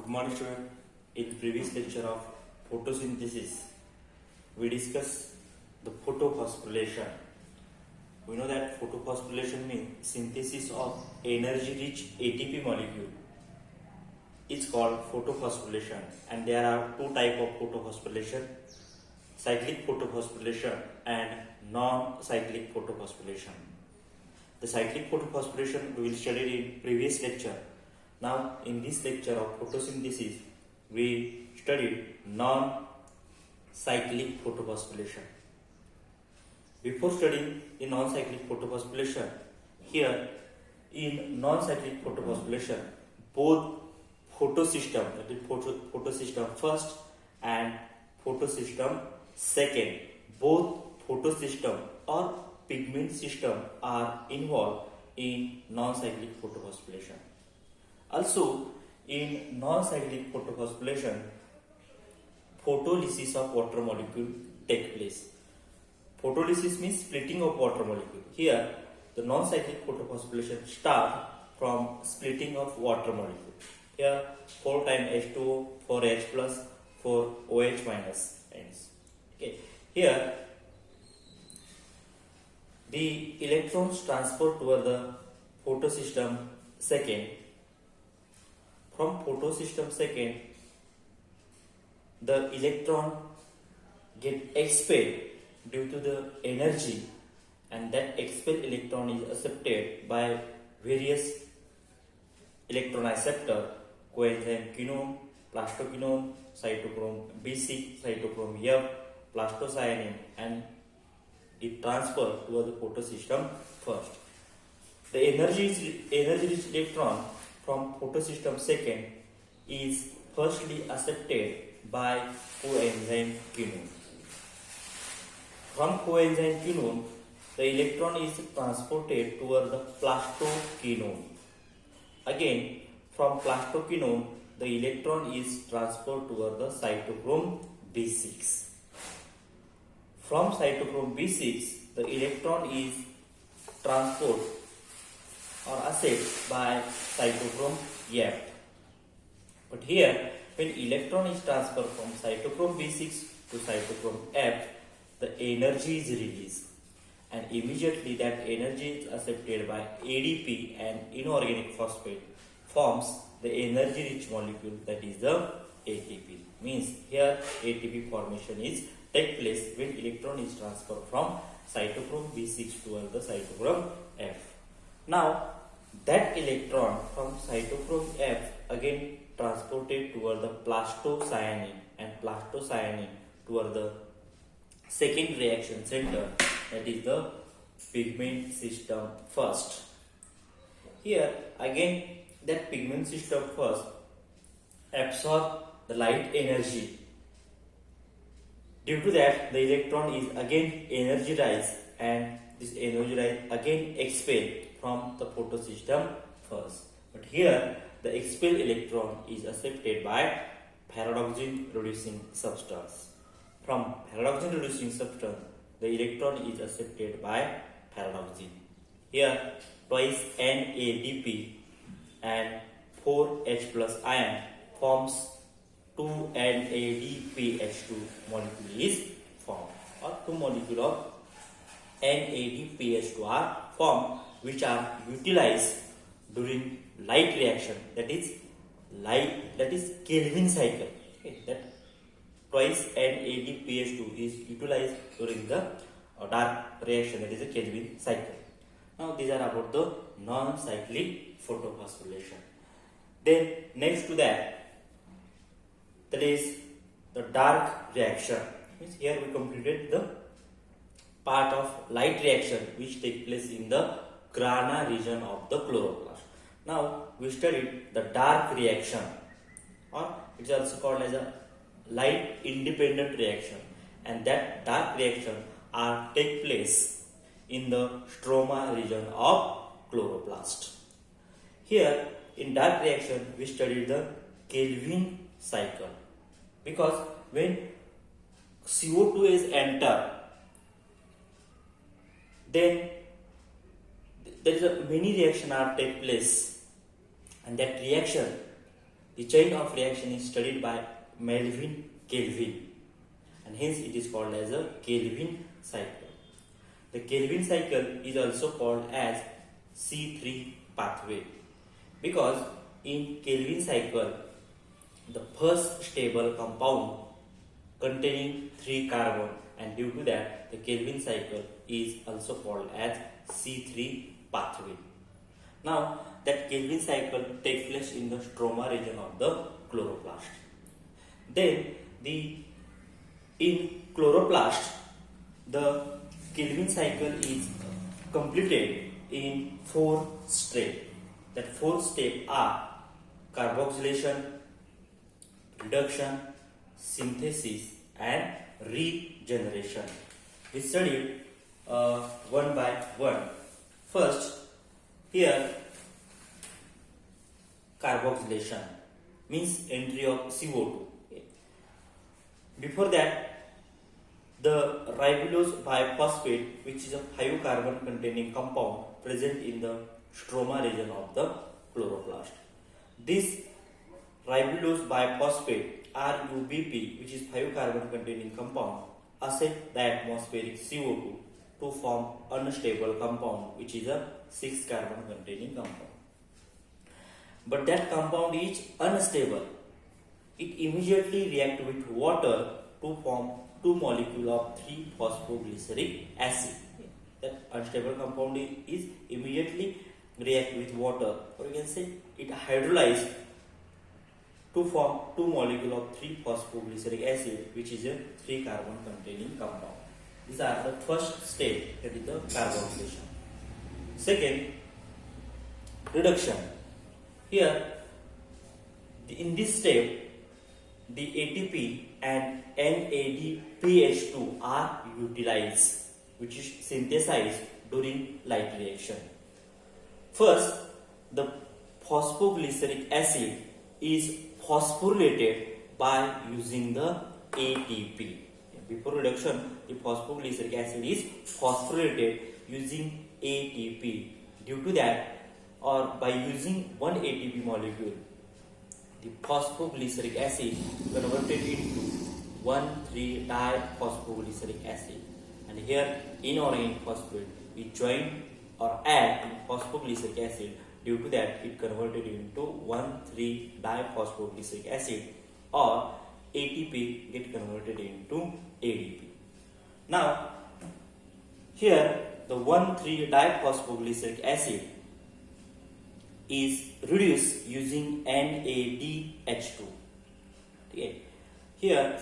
Good morning student. In previous lecture of photosynthesis, we discussed the photophosphorylation. We know that photophosphorylation means synthesis of energy-rich ATP molecule. It's called photophosphorylation, and there are two types of photophosphorylation: cyclic photophosphorylation and non-cyclic photophosphorylation. The cyclic photophosphorylation we will study in previous lecture. Now, in this lecture of photosynthesis, we studied non-cyclic photophosphorylation. Before studying the non-cyclic photophosphorylation, here in non-cyclic photophosphorylation, both photosystem, that is photosystem first and photosystem second, both photosystem or pigment system are involved in non-cyclic photophosphorylation. Also, in non-cyclic photophosphorylation, photolysis of water molecule take place. Photolysis means splitting of water molecule. Here, the non-cyclic photophosphorylation start from splitting of water molecule. Here, 4 times H2O, 4 H plus, 4 OH minus ends. Okay. Here, the electrons transfer toward the photosystem second. From photosystem second, the electron get expelled due to the energy, and that expelled electron is accepted by various electron acceptor, coenzyme quinone, plastoquinone, cytochrome B6, cytochrome F, plastocyanin, and it transferred to the photosystem first. The energy-rich electron from photosystem second is firstly accepted by coenzyme quinone. From coenzyme quinone, the electron is transported toward the plastoquinone. Again, from plastoquinone, the electron is transferred toward the cytochrome B6. From cytochrome B6, the electron is transported or accessed by cytochrome F. But here, when electron is transferred from cytochrome B6 to cytochrome F, the energy is released, and immediately that energy is accepted by ADP, and inorganic phosphate forms the energy-rich molecule, that is the ATP. Means here ATP formation is take place when electron is transferred from cytochrome B6 toward the cytochrome F. Now, that electron from cytochrome F again transported toward the plastocyanin, and plastocyanin toward the second reaction center, that is the pigment system first. Here again that pigment system first absorb the light energy. Due to that, the electron is again energized, and this energy again expelled from the photosystem first. But here the expelled electron is accepted by pyridoxine reducing substance. From pyridoxine reducing substance, the electron is accepted by pyridoxine. Here twice NADP and 4H plus ion forms 2NADPH2 molecule is formed, or 2 molecule of NADPH2 are formed, which are utilized during light reaction, that is Kelvin cycle. Okay, that twice NADPH2 is utilized during the dark reaction, that is a Kelvin cycle. Now these are about the non-cyclic photophosphorylation. Then next to that is the dark reaction. Means here we completed the part of light reaction which takes place in the grana region of the chloroplast. Now we studied the dark reaction, or it is also called as a light independent reaction, and that dark reaction are take place in the stroma region of chloroplast. Here in dark reaction we studied the Kelvin cycle, because when CO2 is enter, then there is a many reaction are take place, and that reaction The chain of reaction is studied by Melvin Kelvin, and hence it is called as a Kelvin cycle. The Kelvin cycle is also called as C3 pathway because in Kelvin cycle the first stable compound containing 3 carbon, and due to that the Kelvin cycle is also called as C3 pathway. Now that Kelvin cycle takes place in the stroma region of the chloroplast. Then in chloroplast the Kelvin cycle is completed in 4 steps. That 4 steps are carboxylation, reduction, synthesis and regeneration. We studied one by one. First, here carboxylation means entry of CO2. Before that, the ribulose biphosphate, which is a 5 carbon containing compound present in the stroma region of the chloroplast. This ribulose biphosphate RUBP, which is 5 carbon containing compound, accept the atmospheric CO2 to form unstable compound, which is a 6 carbon containing compound. But that compound is unstable. It immediately reacts with water to form 2 molecules of 3-phosphoglyceric acid. That unstable compound is immediately react with water, or you can say it hydrolyzes to form 2 molecules of 3-phosphoglyceric acid, which is a 3 carbon containing compound. These are the first step, that is the carboxylation. Second, reduction. Here in this step the ATP and NADPH2 are utilized, which is synthesized during light reaction. First, the phosphoglyceric acid is phosphorylated by using the ATP. Before reduction, the phosphoglyceric acid is phosphorylated using ATP. Due to that, or by using one ATP molecule, the phosphoglyceric acid converted into 1,3-diphosphoglyceric acid, and here inorganic phosphate is joined or add to phosphoglyceric acid. Due to that, it converted into 1,3-diphosphoglyceric acid, or ATP get converted into ADP. Now here the 1,3-diphosphoglyceric acid is reduced using NADH2. Okay. Here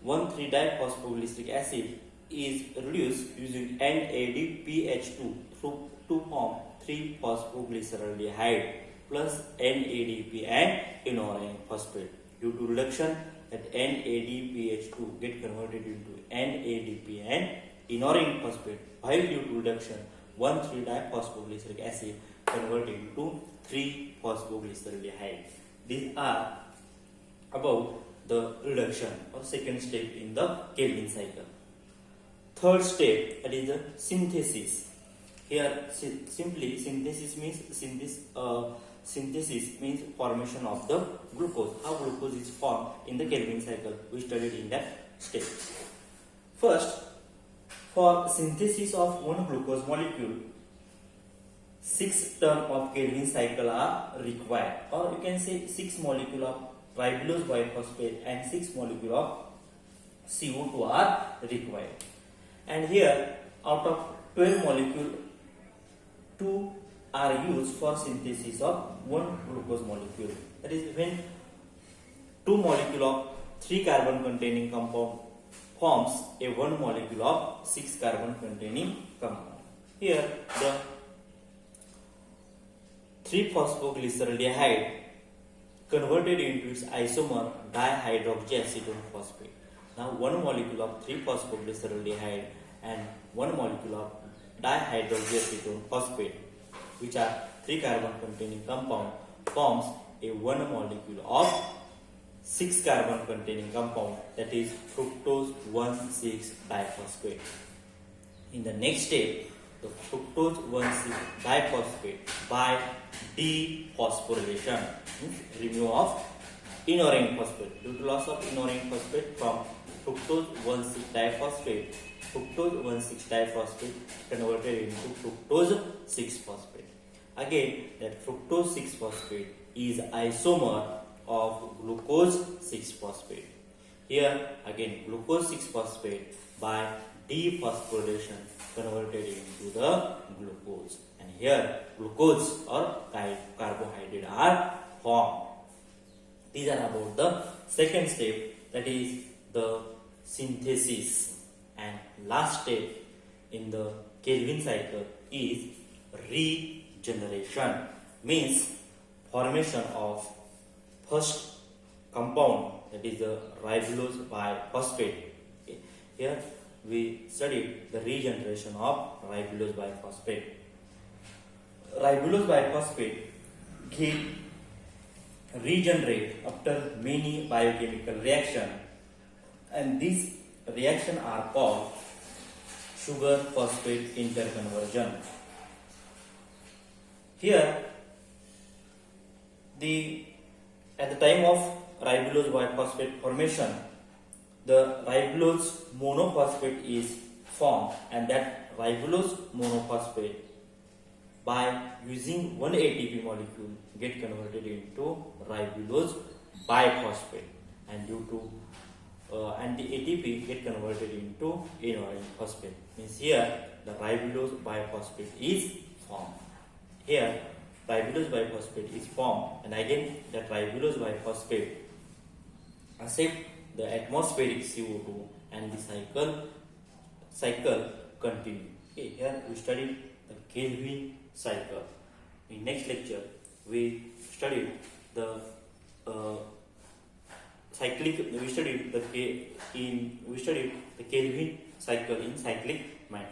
1,3-diphosphoglyceric acid is reduced using NADPH2 to form 3-phosphoglyceraldehyde plus NADP and inorganic phosphate. Due to reduction, that NADPH2 get converted into NADP and inorganic phosphate, while due to reduction 1,3-diphosphoglyceric acid converted into 3-phosphoglyceraldehyde. These are about the reduction or second step in the Kelvin cycle. Third step, that is the synthesis. Here simply synthesis means formation of the glucose. How glucose is formed in the Kelvin cycle, we studied in that step. First, for synthesis of one glucose molecule, 6 turns of Kelvin cycle are required, or you can say 6 molecules of ribulose biphosphate and 6 molecules of CO2 are required. And here out of 12 molecules, 2 are used for synthesis of one glucose molecule. That is, when 2 molecules of 3 carbon containing compound forms a 1 molecule of 6 carbon containing compound. Here the 3-phosphoglyceraldehyde converted into its isomer dihydroxyacetone phosphate. Now 1 molecule of 3-phosphoglyceraldehyde and 1 molecule of dihydroxyacetone phosphate, which are 3 carbon containing compound, forms a 1 molecule of 6 carbon containing compound, that is fructose 1,6-diphosphate. In the next step, the fructose 1,6-diphosphate by dephosphorylation, means remove of inorganic phosphate. Due to loss of inorganic phosphate from fructose 1,6-diphosphate, fructose 1,6-diphosphate converted into fructose 6-phosphate. Again, that fructose 6-phosphate is isomer of glucose 6-phosphate. Here again glucose 6-phosphate by dephosphorylation converted into the glucose, and here glucose or carbohydrate are formed. These are about the second step, that is the synthesis, and last step in the Kelvin cycle is regeneration, means formation of first compound, that is the ribulose biphosphate. Okay. Here we studied the regeneration of ribulose biphosphate. Ribulose biphosphate get regenerate after many biochemical reaction, and these reaction are called sugar phosphate interconversion. Here at the time of ribulose biphosphate formation, the ribulose monophosphate is formed, and that ribulose monophosphate by using one ATP molecule get converted into ribulose biphosphate, and and the ATP get converted into inorganic phosphate. Means here the ribulose biphosphate is formed. Here ribulose biphosphate is formed, and again that ribulose biphosphate accept the atmospheric CO2, and the cycle continue. Okay, here we studied the Kelvin cycle. In next lecture we studied the Kelvin cycle in cyclic manner.